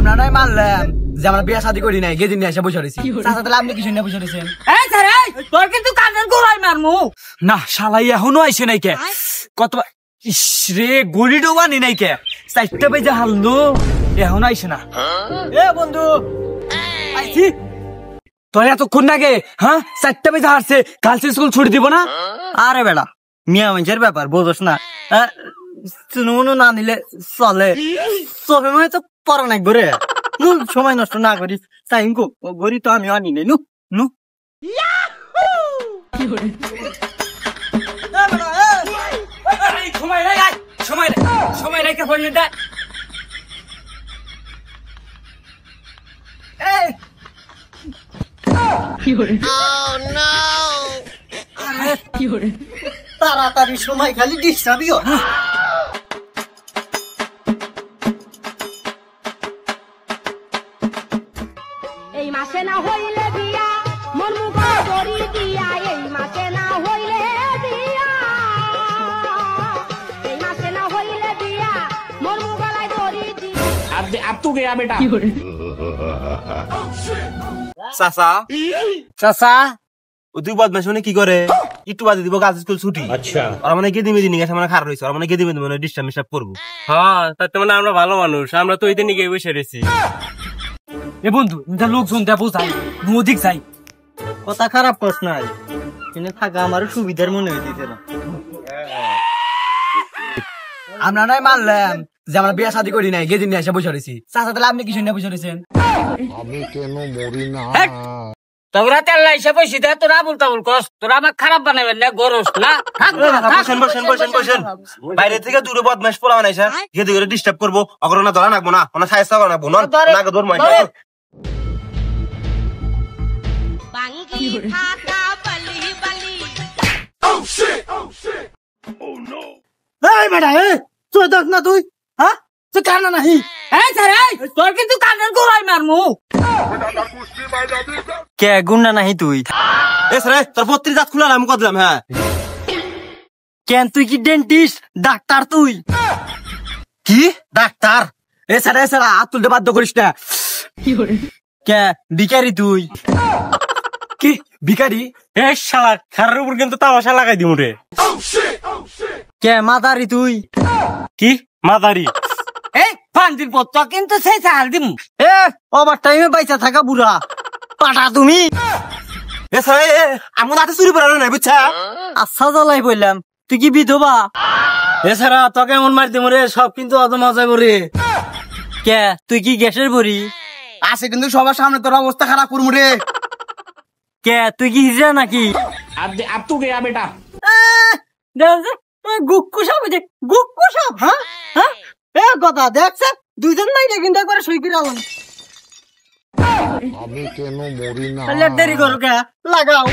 আমরা নাই মানলাম যে আমরা বিয়া শাদী করি নাই, গেদিন নিয়ে এসে বসে রয়েছি। চাচা তাহলে আপনি কিছু নিয়ে বসে রয়েছেন? তোর কিন্তু কানের গোড়ায় মারমু না শালাই এখনো আইসে নাই কে? কত রে গড়ি ডোবানি নাই কে? 4টা বাজে হারলো এখনো আইসে না। এ বন্ধু আইছি তোর এতক্ষণ আগে, হ্যাঁ 4টা বাজে হারছে, কাল স্কুল ছুটি দিব না? আরে বেড়া মিয়া মানুষের ব্যাপার বোঝস না, শুনুন না নিলে চলে চলে মানে তো পড়া নাই ঘরে সময় নষ্ট না করিস তাই গড়ি তো আমি আনি নাই। নু নু সময় রেখে ফোন দে। তাড়াতাড়ি সময় খালি ডিস্টার্বিও। এই মাসে না হইলে বিয়া মন মুখ দড়ি দিয়া, এই মাসে না হইলে বিয়া, এই মাসে না হইলে বিয়া মন মুখ গলায় দড়ি দিয়া। अब तू गया बेटा। চাচা চাচা ও তুই বদমাশ মানে কি করে? একটু বাদে দিব গাছ স্কুল ছুটি। আচ্ছা আর মানে গেদি মেদি নিয়ে গেছে, মানে খারাপ হয়েছে, আর মানে গেদি মেদি মানে ডিস্টার্ব মিস্টার্ব করবো। হ্যাঁ তাতে মানে আমরা ভালো মানুষ, আমরা তো ওই দিন গিয়ে বসে রয়েছি। এ বন্ধু লোকজন দেবো যাই নদীক যাই। কথা খারাপ প্রশ্ন নাই, কিন্তু থাকা আমার সুবিধার মনে হইতেছে না। আমরা নাই মানলাম যে আমরা বিয়া শাদী করি নাই, গেদিন নিয়ে এসে বসে রয়েছি। চাচা তাহলে আপনি কিছু নিয়ে বসে রয়েছেন? আমি কেন মরি না? তোরা তেল এসে বসি দে, তোরা আবুল তাবুল কস, তোরা আমার খারাপ বানাবেন না, গরস না। বসেন বসেন বসেন বসেন, বাইরে থেকে দূরে বদমাশ পোলা বানাইছে, গেদি করে ডিস্টার্ব করবো, অগ্রনা ধরা নাকবো না, ওনা সাইজ করা নাকবো না, নাকে ধর মাই বাঙ্গি থাকা বলি বলি। এই বেটা তুই দেখ না, তুই হ্যাঁ তুই কানা নাহি? তোর কিন্তু কানের গোড়ায় মারমু। কে গুন্ডা নাহি তুই? এস রে তোর পত্রি দাঁত খুলা আমি কদলাম। হ্যাঁ কেন তুই কি ডেন্টিস্ট ডাক্তার? তুই কি ডাক্তার? এছাড়া হাত তুলতে বাধ্য করিস না। কে ভিখারি তুই? কি ভিখারি? এ শালা খারার উপর কিন্তু তামাশা লাগাই দিমু রে। কে মাদারি তুই? কি মাদারি? এই ফান্দির পত্র কিন্তু সেই চাল দিমু। এ ওভার টাইমে বাইচা থাকা বুড়া পাটা তুমি। এস রে আমার হাতে চুরি পড়া নাই বুঝছা? আচ্ছা জ্বালাই বললাম, তুই কি বিধবা? এছাড়া তোকে এমন মার দিমু রে, সব কিন্তু অত মজা করে। কে তুই কি গ্যাসের বড়ি? আছে কিন্তু সবার সামনে তোর অবস্থা খারাপ করবো রে। কে তুই কি হিজড়া নাকি? अब तू गया बेटा। গুক্কু সাপ, গুক্কু সাপ। হ্যাঁ হ্যাঁ এ কথা দেখছে দুইজন মাইরে কিন্তু একবার সই করে আলাম। আমি কেন মরি না? দেরি করো কে লাগাও।